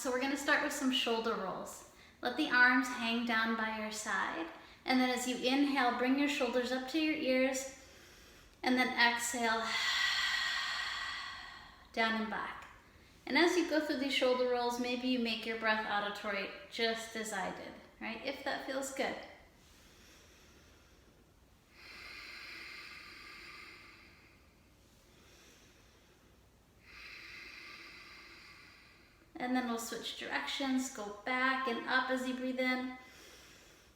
So we're gonna start with some shoulder rolls. Let the arms hang down by your side. And then as you inhale, bring your shoulders up to your ears. And then exhale, down and back. And as you go through these shoulder rolls, maybe you make your breath auditory just as I did, right? If that feels good. And then we'll switch directions, go back and up as you breathe in,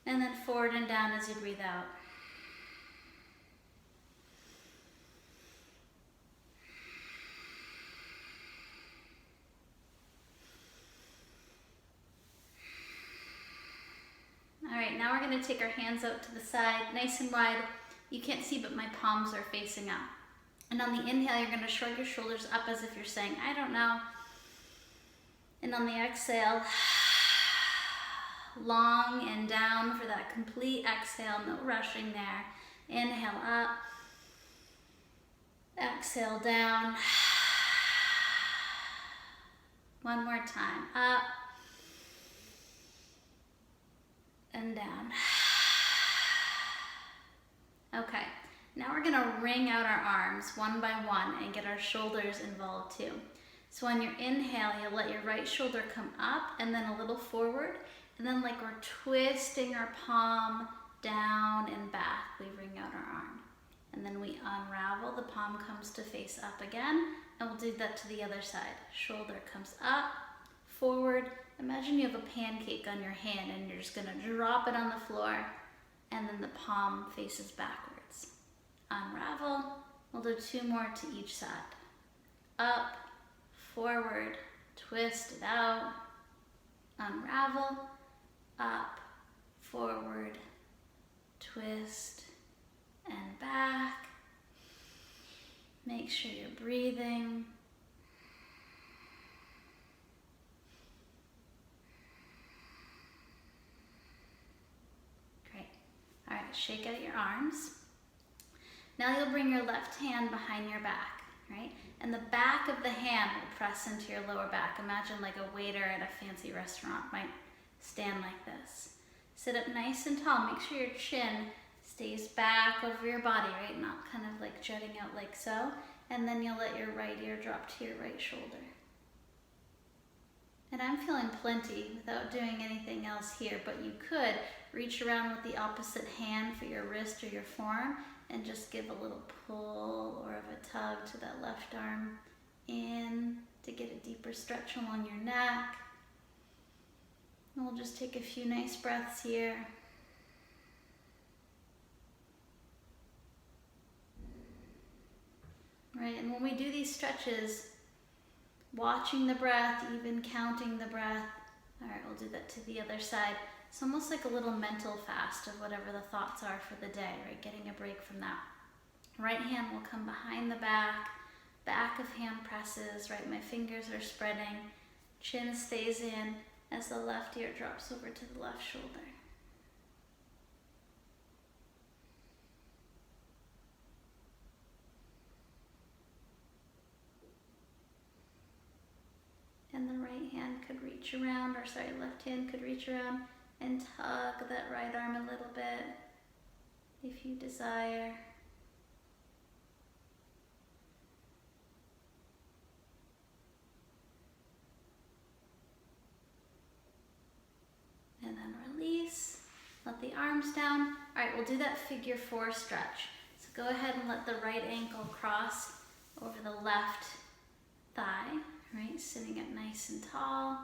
and then forward and down as you breathe out. All right, now we're gonna take our hands out to the side, nice and wide. You can't see, but my palms are facing up. And on the inhale, you're gonna shrug your shoulders up as if you're saying, I don't know. And on the exhale, long and down for that complete exhale, no rushing there. Inhale up, exhale down. One more time, up and down. Okay, now we're gonna wring out our arms one by one and get our shoulders involved too. So on your inhale, you'll let your right shoulder come up and then a little forward. And then like we're twisting our palm down and back, we wring out our arm. And then we unravel, the palm comes to face up again. And we'll do that to the other side. Shoulder comes up, forward. Imagine you have a pancake on your hand and you're just gonna drop it on the floor. And then the palm faces backwards. Unravel, we'll do 2 more to each side. Up, forward, twist it out, unravel, up, forward, twist, and back. Make sure you're breathing. Great. All right, shake out your arms. Now you'll bring your left hand behind your back, right? And the back of the hand will press into your lower back. Imagine like a waiter at a fancy restaurant might stand like this. Sit up nice and tall. Make sure your chin stays back over your body, right? Not kind of like jutting out like so. And then you'll let your right ear drop to your right shoulder. And I'm feeling plenty without doing anything else here, but you could reach around with the opposite hand for your wrist or your forearm and just give a little pull or of a tug to that left arm in to get a deeper stretch along your neck. And we'll just take a few nice breaths here. Right, and when we do these stretches, watching the breath, even counting the breath. All right, we'll do that to the other side. It's almost like a little mental fast of whatever the thoughts are for the day, right? Getting a break from that. Right hand will come behind the back of hand presses, right? My fingers are spreading, chin stays in as the left ear drops over to the left shoulder. And the right hand could reach around, or sorry, left hand could reach around and tug that right arm a little bit if you desire. And then release, let the arms down. All right, we'll do that figure 4 stretch. So go ahead and let the right ankle cross over the left thigh, right? Sitting up nice and tall.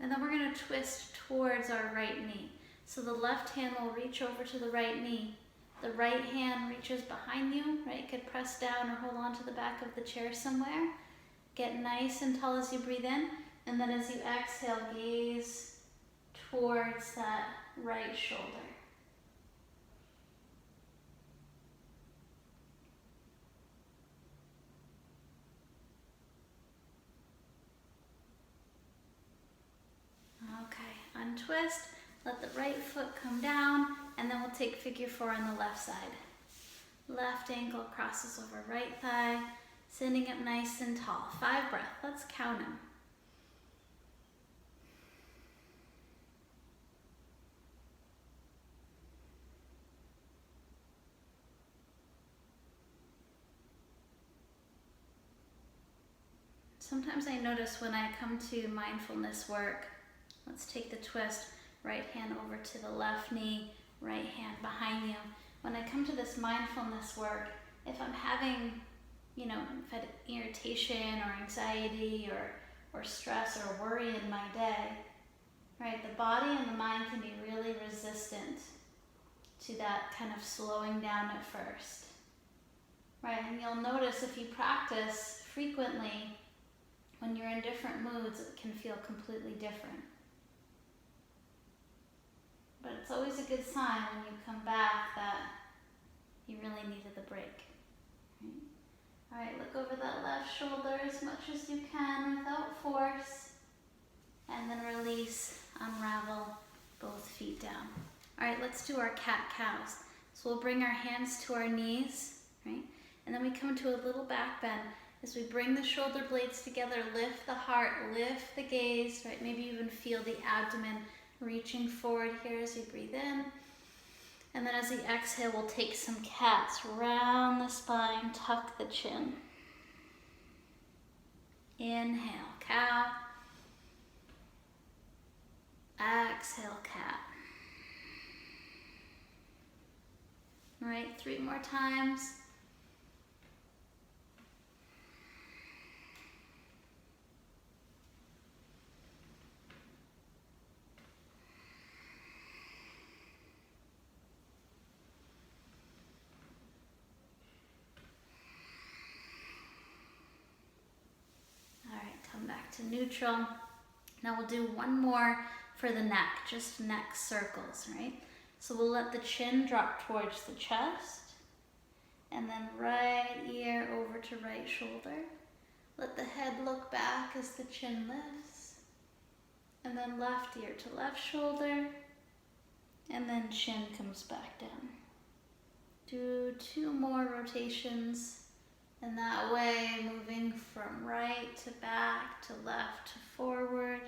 And then we're going to twist towards our right knee. So the left hand will reach over to the right knee. The right hand reaches behind you, right? You could press down or hold on to the back of the chair somewhere. Get nice and tall as you breathe in. And then as you exhale, gaze towards that right shoulder. Untwist, let the right foot come down, and then we'll take figure 4 on the left side. Left ankle crosses over right thigh, sitting up nice and tall. 5 breaths, let's count them. Sometimes I notice when I come to mindfulness work, let's take the twist, right hand over to the left knee, right hand behind you. When I come to this mindfulness work, if I'm having, if I had irritation or anxiety or stress or worry in my day, right, the body and the mind can be really resistant to that kind of slowing down at first, right? And you'll notice if you practice frequently, when you're in different moods, it can feel completely different. But it's always a good sign when you come back that you really needed the break. Right? All right, look over that left shoulder as much as you can without force. And then release, unravel both feet down. All right, let's do our cat-cows. So we'll bring our hands to our knees, right? And then we come to a little back bend. As we bring the shoulder blades together, lift the heart, lift the gaze, right? Maybe you even feel the abdomen reaching forward here as you breathe in. And then as you exhale, we'll take some cats. Round the spine, tuck the chin. Inhale, cow. Exhale, cat. All right, 3 more times. Back to neutral. Now we'll do one more for the neck, just neck circles, right? So we'll let the chin drop towards the chest, and then right ear over to right shoulder. Let the head look back as the chin lifts, and then left ear to left shoulder, and then chin comes back down. Do 2 more rotations. And that way, moving from right to back to left to forward.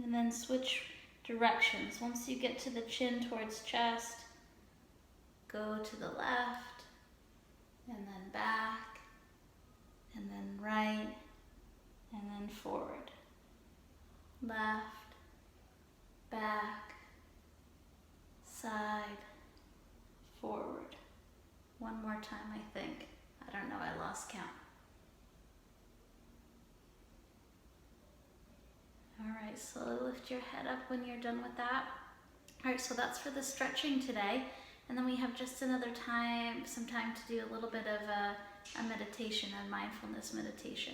And then switch directions. Once you get to the chin towards chest, go to the left, and then back, and then right, and then forward. Left, back, side, forward. One more time, I think. I don't know, I lost count. All right, slowly lift your head up when you're done with that. All right, so that's for the stretching today. And then we have just some time to do a little bit of a meditation, a mindfulness meditation.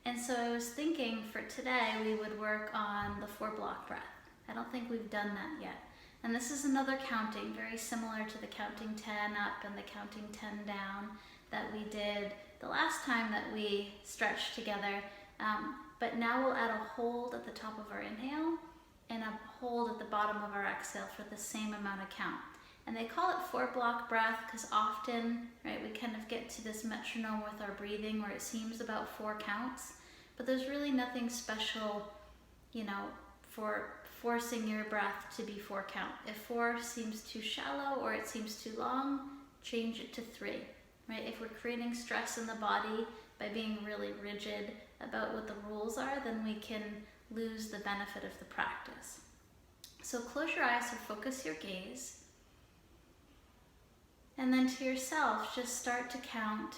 And so I was thinking for today, we would work on the 4-block breath. I don't think we've done that yet. And this is another counting, very similar to the counting 10 up and the counting 10 down that we did the last time that we stretched together. But now we'll add a hold at the top of our inhale and a hold at the bottom of our exhale for the same amount of count. And they call it 4-block breath because often, right, we kind of get to this metronome with our breathing where it seems about 4 counts, but there's really nothing special, for forcing your breath to be 4 count. If 4 seems too shallow or it seems too long, change it to 3, right? If we're creating stress in the body by being really rigid about what the rules are, then we can lose the benefit of the practice. So close your eyes or focus your gaze. And then to yourself, just start to count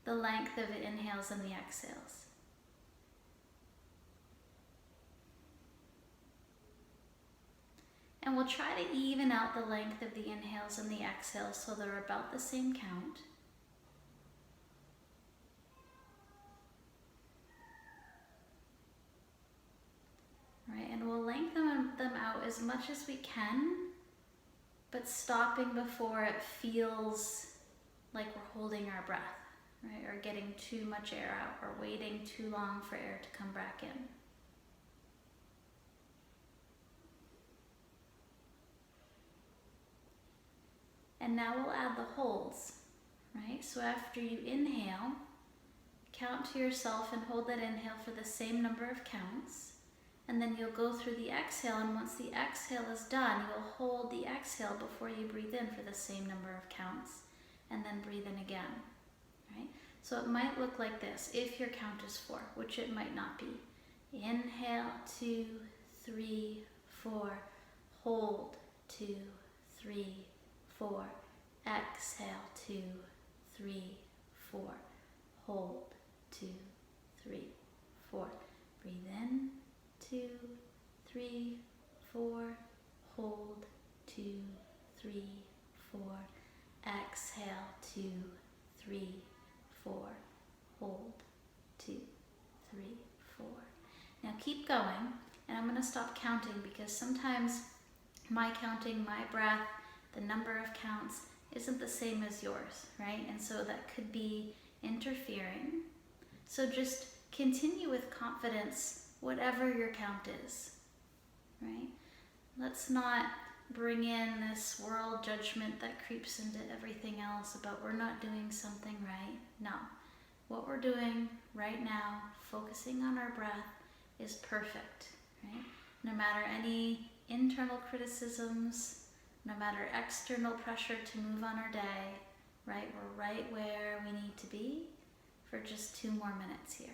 the length of the inhales and the exhales. And we'll try to even out the length of the inhales and the exhales so they're about the same count. Right, and we'll lengthen them out as much as we can, but stopping before it feels like we're holding our breath. right? Or getting too much air out, or waiting too long for air to come back in. And now we'll add the holds, right? So after you inhale, count to yourself and hold that inhale for the same number of counts. And then you'll go through the exhale, and once the exhale is done, you'll hold the exhale before you breathe in for the same number of counts, and then breathe in again, right? So it might look like this if your count is 4, which it might not be. Inhale, 2, 3, 4. Hold, 2, 3, 4. Exhale, 2, 3, 4. Hold, 2, 3, 4. Breathe in, 2, 3, 4. Hold, 2, 3, 4. Exhale, 2, 3, 4. Hold, 2, 3, 4. Now keep going, and I'm going to stop counting because sometimes my counting, my breath, the number of counts isn't the same as yours, right? And so that could be interfering. So just continue with confidence, whatever your count is, right? Let's not bring in this world judgment that creeps into everything else about we're not doing something right. No. What we're doing right now, focusing on our breath, is perfect, right? No matter any internal criticisms, no matter external pressure to move on our day, right? We're right where we need to be for just 2 more minutes here.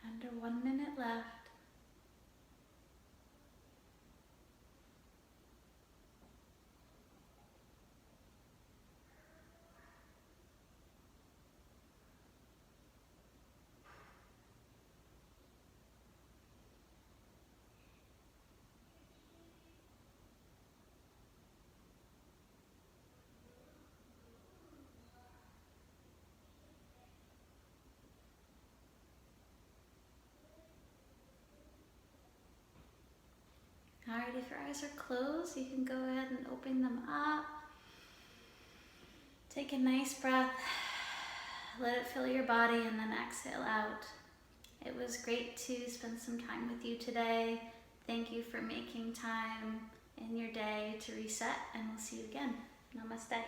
Under 1 minute left. Alright, if your eyes are closed, you can go ahead and open them up. Take a nice breath, let it fill your body, and then exhale out. It was great to spend some time with you today. Thank you for making time in your day to reset, and we'll see you again. Namaste.